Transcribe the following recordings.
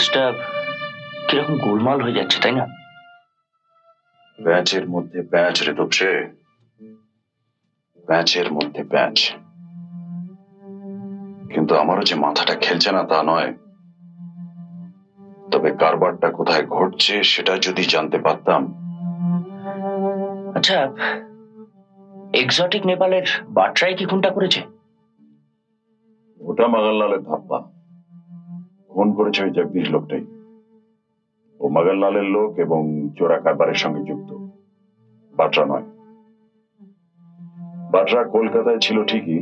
কেসটা কিরকম গোলমাল হয়ে যাচ্ছে, তাই না? প্যাচের মধ্যে প্যাচ রে তোপসে, প্যাচের মধ্যে প্যাচ। কিন্তু আমারও যে মাথাটা খেলছে না তা নয়, তবে কারবারটা কোথায় ঘটছে সেটা যদি জানতে পারতাম। আচ্ছা, এক্সোটিক নেপালের বাটরাই কি খুনটা করেছে? ওটা মাগানলালের ধাপ্পা। খুন করেছে ওই জগদীশ লোকটাই। ও মাগানলালের লোক এবং চোরা কারবারের সঙ্গে যুক্ত, বাটরা নয়। বাটরা কলকাতায় ছিল ঠিকই,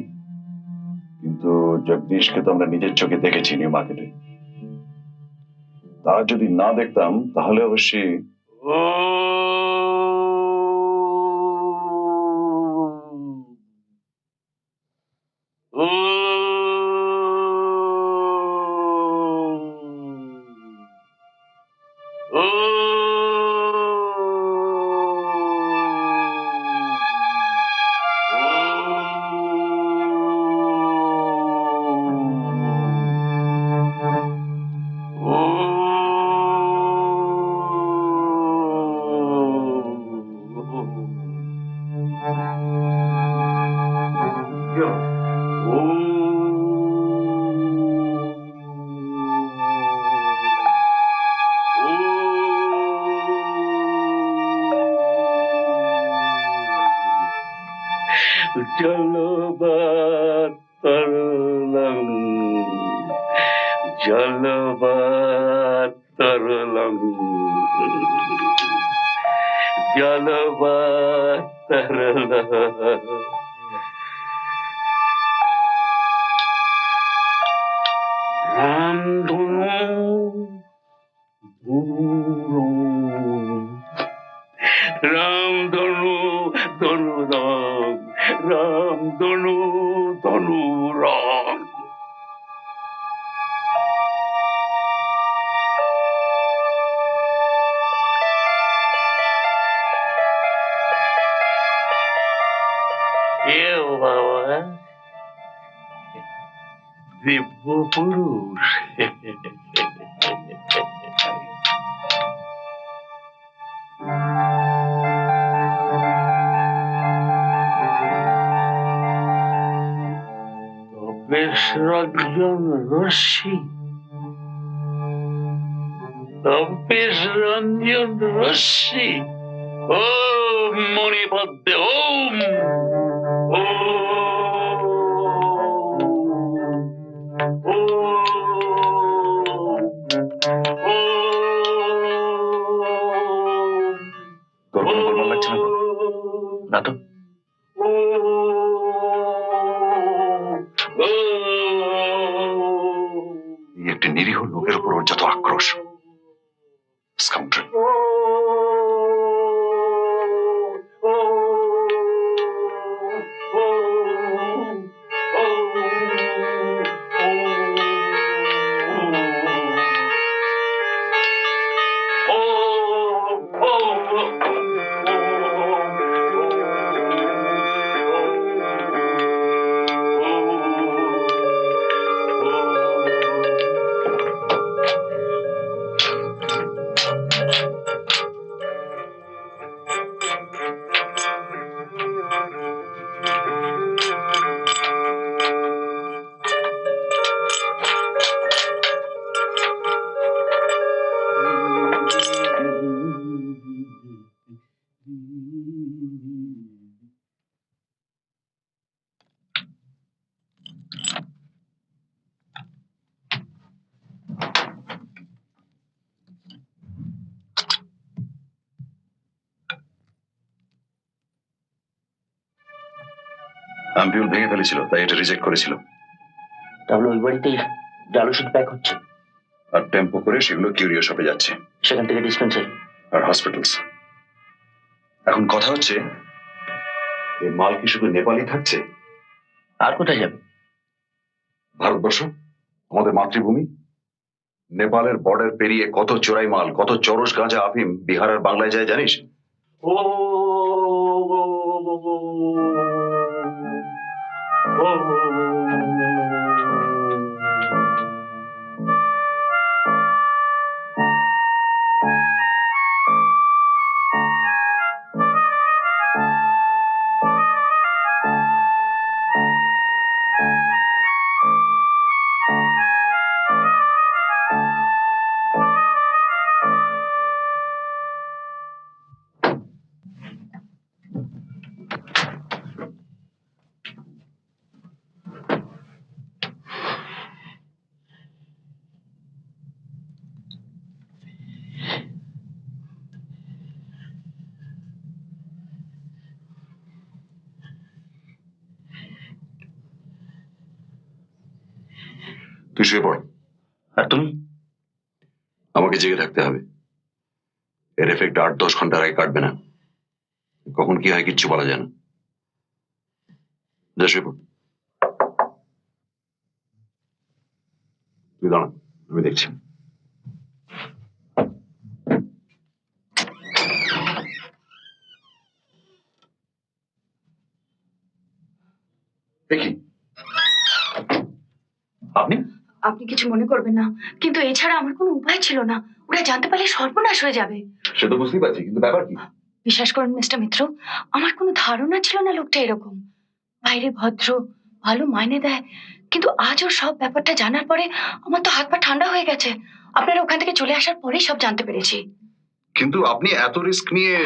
কিন্তু জগদীশকে তো আমরা নিজের চোখে দেখেছি নিউ মার্কেটে। তা যদি না দেখতাম তাহলে অবশ্যই রঞ্জন রশ্মি, তপেশ রঞ্জন রশ্মি। ওম মণিপদ্মে ওম। তোর কোনো গোলমাল লাগছে না তো? না তো। একটি নিরীহ লোকের উপর ওর যত আক্রোশ। স্কাউন্ডার। অ্যাম্পিউল ভেঙে ফেলেছিল, তাই এটা রিজেক্ট করেছিল। তাহলে ওই বাড়িতেই জাল ওষুধ প্যাক হচ্ছে, আর টেম্পো করে সেগুলো কিউরিও শপে যাচ্ছে, সেখান থেকে ডিসপেন্সারি আর হসপিটালস। এখন কথা হচ্ছে, এই মাল কি শুধু নেপালই থাকছে? আর কোথায় যাবে? ভারতবর্ষ, আমাদের মাতৃভূমি। নেপালের বর্ডার পেরিয়ে কত চোরাই মাল, কত চরস গাঁজা আফিম বিহার আর বাংলায় যায় জানিস? শুয়ে পড়। আর তুমি? আমাকে জেগে থাকতে হবে। এর এফেক্ট 8-10 ঘন্টার আগে কাটবে না। কখন কি হয় কিচ্ছু বলা যায় না। যা শুয়ে পড়। তুই দাঁড়া, আমি দেখছি। দেখি আপনি আপনি কিছু মনে করবেন না, কিন্তু এছাড়া আমার কোনো উপায় ছিল না। ওরা জানতে পারলে সর্বনাশ হয়ে যাবে। সে তো বুঝতেই পারছি, কিন্তু ব্যাপার কি? বিশ্বাস করুন মিস্টার মিত্র, আমার কোনো ধারণা ছিল না লোকটা এরকম। বাইরে ভদ্র, ভালো মাইনে দেয়, কিন্তু আজ ওর সব ব্যাপারটা জানার পরে আমার তো হাত পা ঠান্ডা হয়ে গেছে। আপনারা ওখান থেকে চলে আসার পরেই সব জানতে পেরেছি। কিন্তু আপনি এত রিস্ক নিয়ে...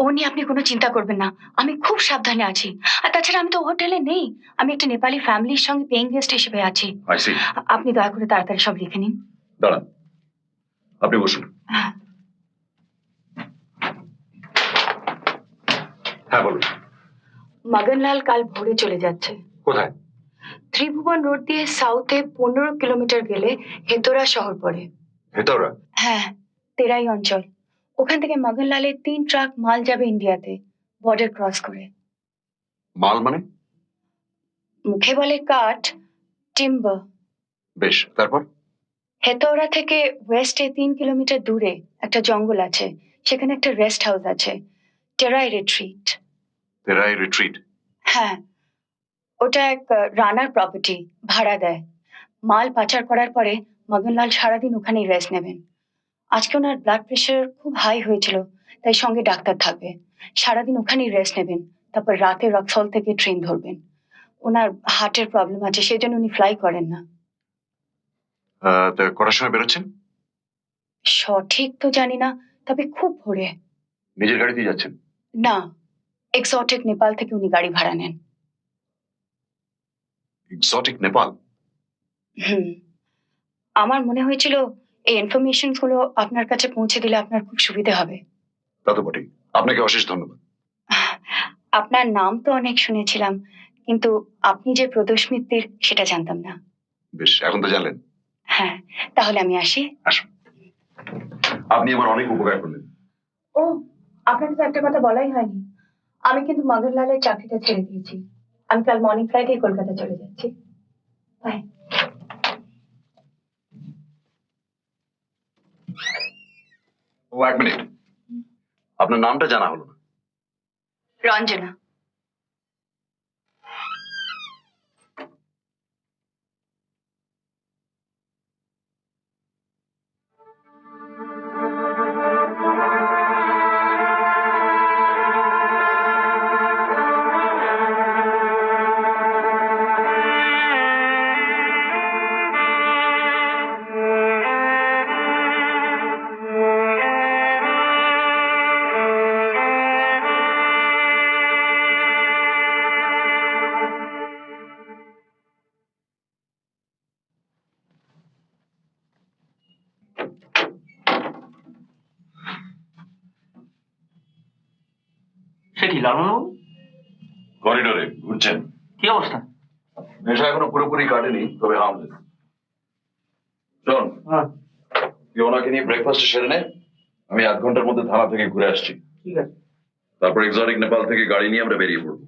ও নিয়ে আপনি কোনো চিন্তা করবেন না, আমি খুব সাবধানে আছি। আর তাছাড়া আমি তো হোটেলে নেই, আমি একটা নেপালি ফ্যামিলির সঙ্গে পেইং গেস্ট হিসেবে আছি। I see. আপনি দয়া করে তাড়াতাড়ি সব লিখে নিন। দাঁড়ান, আপনি বসুন। হ্যাঁ বলুন। মগনলাল কাল ভোরে চলে যাচ্ছে। কোথায়? ত্রিভুবন রোড দিয়ে সাউথে 15 কিলোমিটার গেলে হেতোরা শহর পড়ে। হেতৌরা? হ্যাঁ, তেরাই অঞ্চল। ওখান থেকে মগনলালের 3 ট্রাক মাল যাবে ইন্ডিয়াতে, বর্ডার ক্রস করে। মাল মানে? মুখে বলে কাঠ, টিম্বার। বেশ, তারপর? হেতৌরা থেকে ওয়েস্টে 3 কিলোমিটার দূরে একটা জঙ্গল আছে, সেখানে একটা রেস্ট হাউস আছে, টেরাই রিট্রিট। তেরাই রিট্রিট? হ্যাঁ, ওটা এক রানার প্রপার্টি, ভাড়া দেয়। মাল পাচার করার পরে মগনলাল সারাদিন ওখানেই রেস্ট নেবেন। আজকে ওনার ব্লাড প্রেশার খুব হাই হয়েছিল, তাই সঙ্গে ডাক্তার থাকবে। সারাদিন ওখানেই রেস্ট নেবেন, তারপর রাতে রক্সল থেকে ট্রেন ধরবেন। ওনার হার্টের প্রবলেম আছে, সেই জন্য উনি ফ্লাই করেন না। তা কটার সময় বেরোচ্ছেন? সঠিক তো জানি না, তবে খুব ভোরে। নিজের গাড়িতেই যাচ্ছেন? না, এক্সোটিক নেপাল থেকে উনি গাড়ি ভাড়া নেন। এক্সোটিক নেপাল? হুম, আমার মনে হয়েছিল এই ইনফরমেশন গুলো আপনার কাছে পৌঁছে দিলে আপনার খুব সুবিধা হবে। তা তো বটেই। আপনাকে অশেষ ধন্যবাদ। আপনার নাম তো অনেক শুনেছিলাম, কিন্তু আপনি যে প্রদোষ মিত্তির সেটা জানতাম না। বেশ, এখন তো জানলেন। হ্যাঁ, তাহলে আমি আসি। আসুন। আপনি আমার অনেক উপকার করলেন। ও, আপনাকে তো একটা কথা বলাই হয়নি, আমি কিন্তু মগনলালের চাকরিটা ছেড়ে দিয়েছি। আমি কাল মর্নিং ফ্লাইটে কলকাতা চলে যাচ্ছি। বাই। ও, এক মিনিট, আপনার নামটা জানা হলো না। রঞ্জনা। সে কি লালনবাবু? করিডোরে ঘুরছেন? কি অবস্থা? নেশা এখনো পুরোপুরি কাটেনি, তবে হার্মলেস। শোন, হ্যাঁ, তুই ওনাকে নিয়ে ব্রেকফাস্ট সেরে নে। আমি 1 ঘন্টার মধ্যে থানা থেকে ঘুরে আসছি। ঠিক আছে। তারপর এক্সোটিক নেপাল থেকে গাড়ি নিয়ে আমরা বেরিয়ে পড়বো।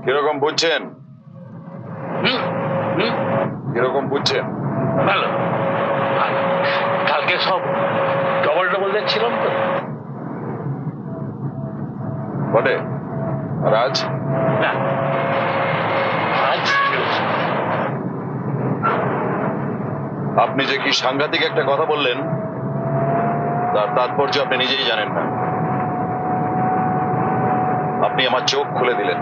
কিরকম বুঝছেন? হুম, হুম, কিরকম বুঝছেন? ভালো ভালো। কালকে সব ডবল ডবল দেখছিলাম তো। বটে। আর আজ? না, আজ আপনি যে কি সাংঘাতিক একটা কথা বললেন তার তাৎপর্য আপনি নিজেই জানেন না। আপনি আমার চোখ খুলে দিলেন।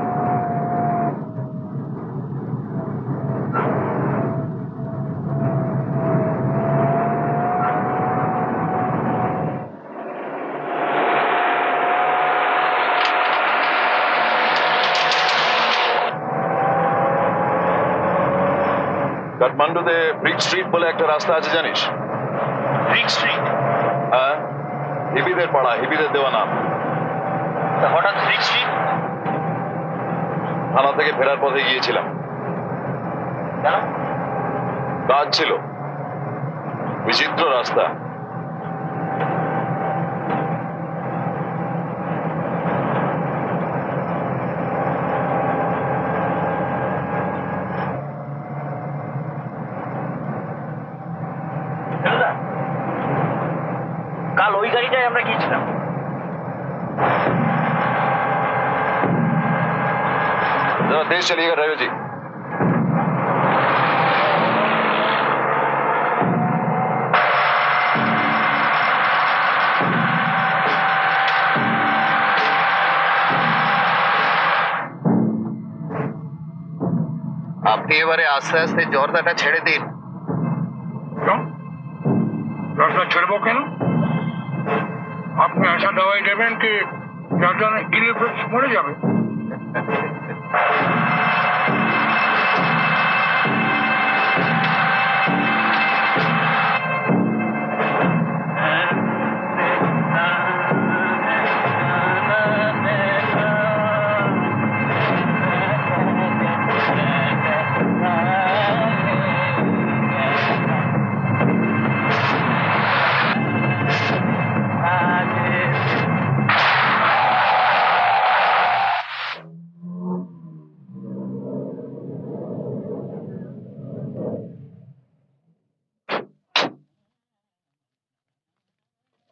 কাঠমান্ডুতে ব্রিক স্ট্রিট বলে একটা রাস্তা আছে জানিস? Brick street? হ্যাঁ, হিবিদের পাড়া, হিবিদের দেওয়া নাম। হঠাৎ ব্রিক স্ট্রিট? থানা থেকে ফেরার পথে গিয়েছিলাম, কেন? কাজ ছিল। বিচিত্র রাস্তা। ফেলুদা, কাল ওই গাড়িটায় আমরা গিয়েছিলাম। जरा तेज चलिएगा ड्राइवर जी। আপনি এবারে আস্তে আস্তে জর্দাটা ছেড়ে দিন। জর্দা ছেড়বো কেন? আপনি আশা দাওয়াই দেবেন কি যার জন্য ইলিফ্যান্ট মরে যাবে?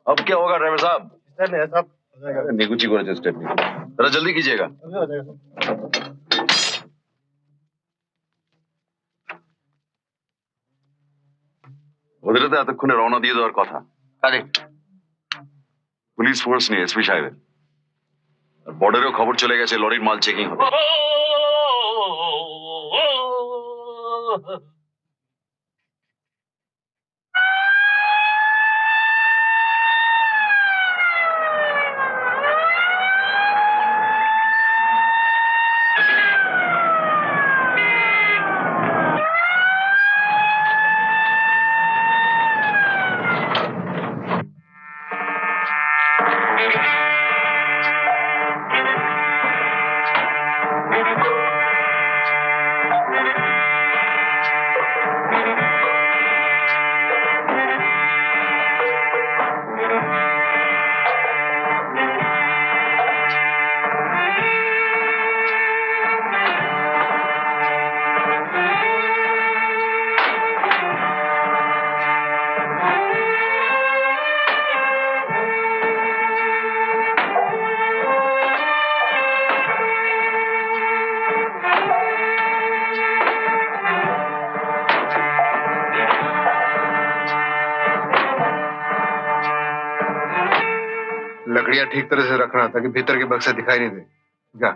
अब क्या होगा ड्राइवर साहब? निकुची করেছে স্টেপনি। जरा जल्दी कीजिएगा। ওদের তো এতক্ষণে রওনা দিয়ে দেওয়ার কথা। কারেক্ট। পুলিশ ফোর্স নিয়ে এসপি সাহেবের। বর্ডারেও খবর চলে গেছে লরির মাল চেকিং হবে। लकड़ियां ठीक तरह से रखना ताकि भीतर के बक्से दिखाई नहीं दे। क्या?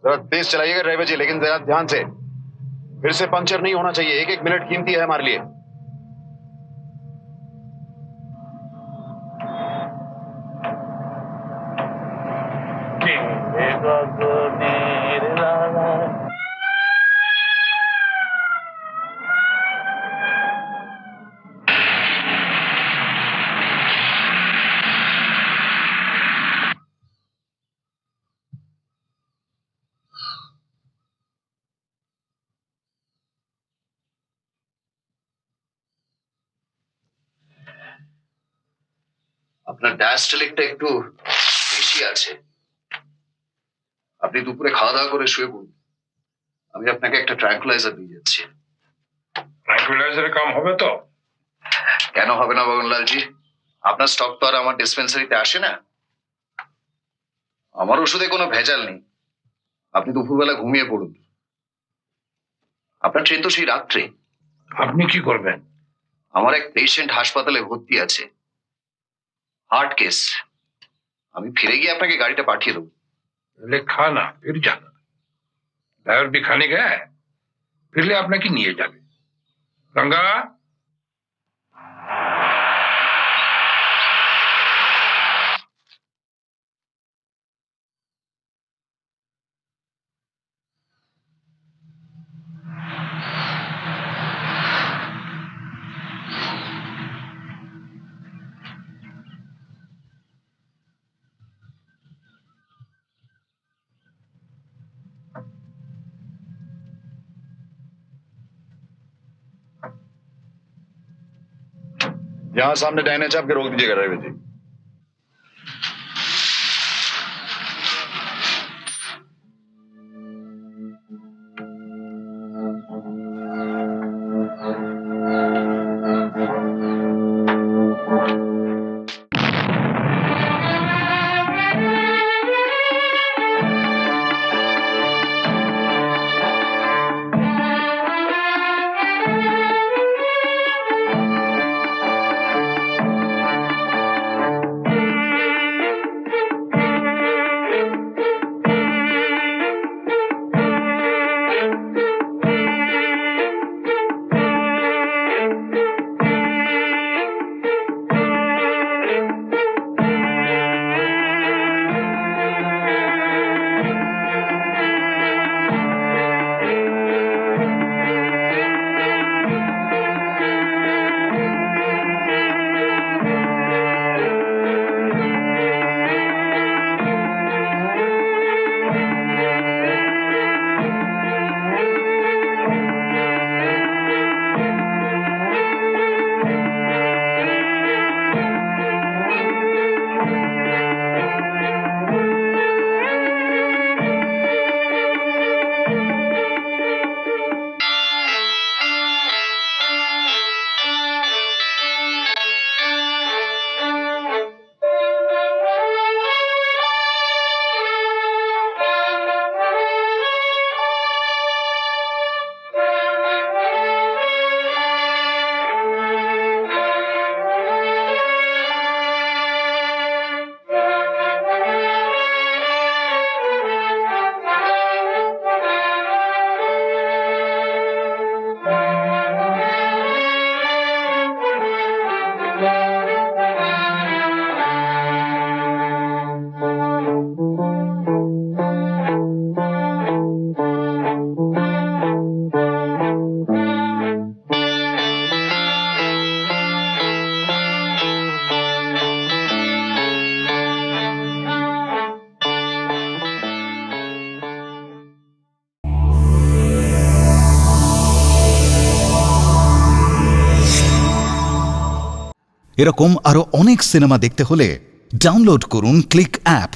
जरा तेज चलाइएगा ड्राइवर जी, लेकिन जरा ध्यान से। फिर से पंचर नहीं होना चाहिए। एक एक मिनट कीमती है हमारे लिए। আপনার ডায়াস্টেলিকটা একটু বেশি আছে। আপনি দুপুরে খাওয়া দাওয়া করে শুয়ে পড়ুন, আমি আপনাকে একটা ট্র্যাঙ্কুলাইজার দিয়ে যাচ্ছি। ট্রাঙ্কুলাইজারে কাম হবে তো? কেন হবে না মগনলালজি? আপনার স্টক তো আর আমার ডিসপেন্সারিতে আসে না। আমার ওষুধে কোনো ভেজাল নেই। আপনি দুপুরবেলা ঘুমিয়ে পড়ুন। আপনার ট্রেন তো সেই রাত্রে। আপনি কি করবেন? আমার এক পেশেন্ট হাসপাতালে ভর্তি আছে, हार्ट केस। আমি ফিরে গিয়ে আপনাকে গাড়িটা পাঠিয়ে দেবো। पहले खाना फिर जाना। ड्राइवर भी खाने गया है, फिर ले आपने की निये जाबे। गंगा यहाँ सामने डायने चाप के रोक दीजिएगा ड्राइवर जी। এরকম আরো অনেক সিনেমা দেখতে হলে ডাউনলোড করুন ক্লিক অ্যাপ।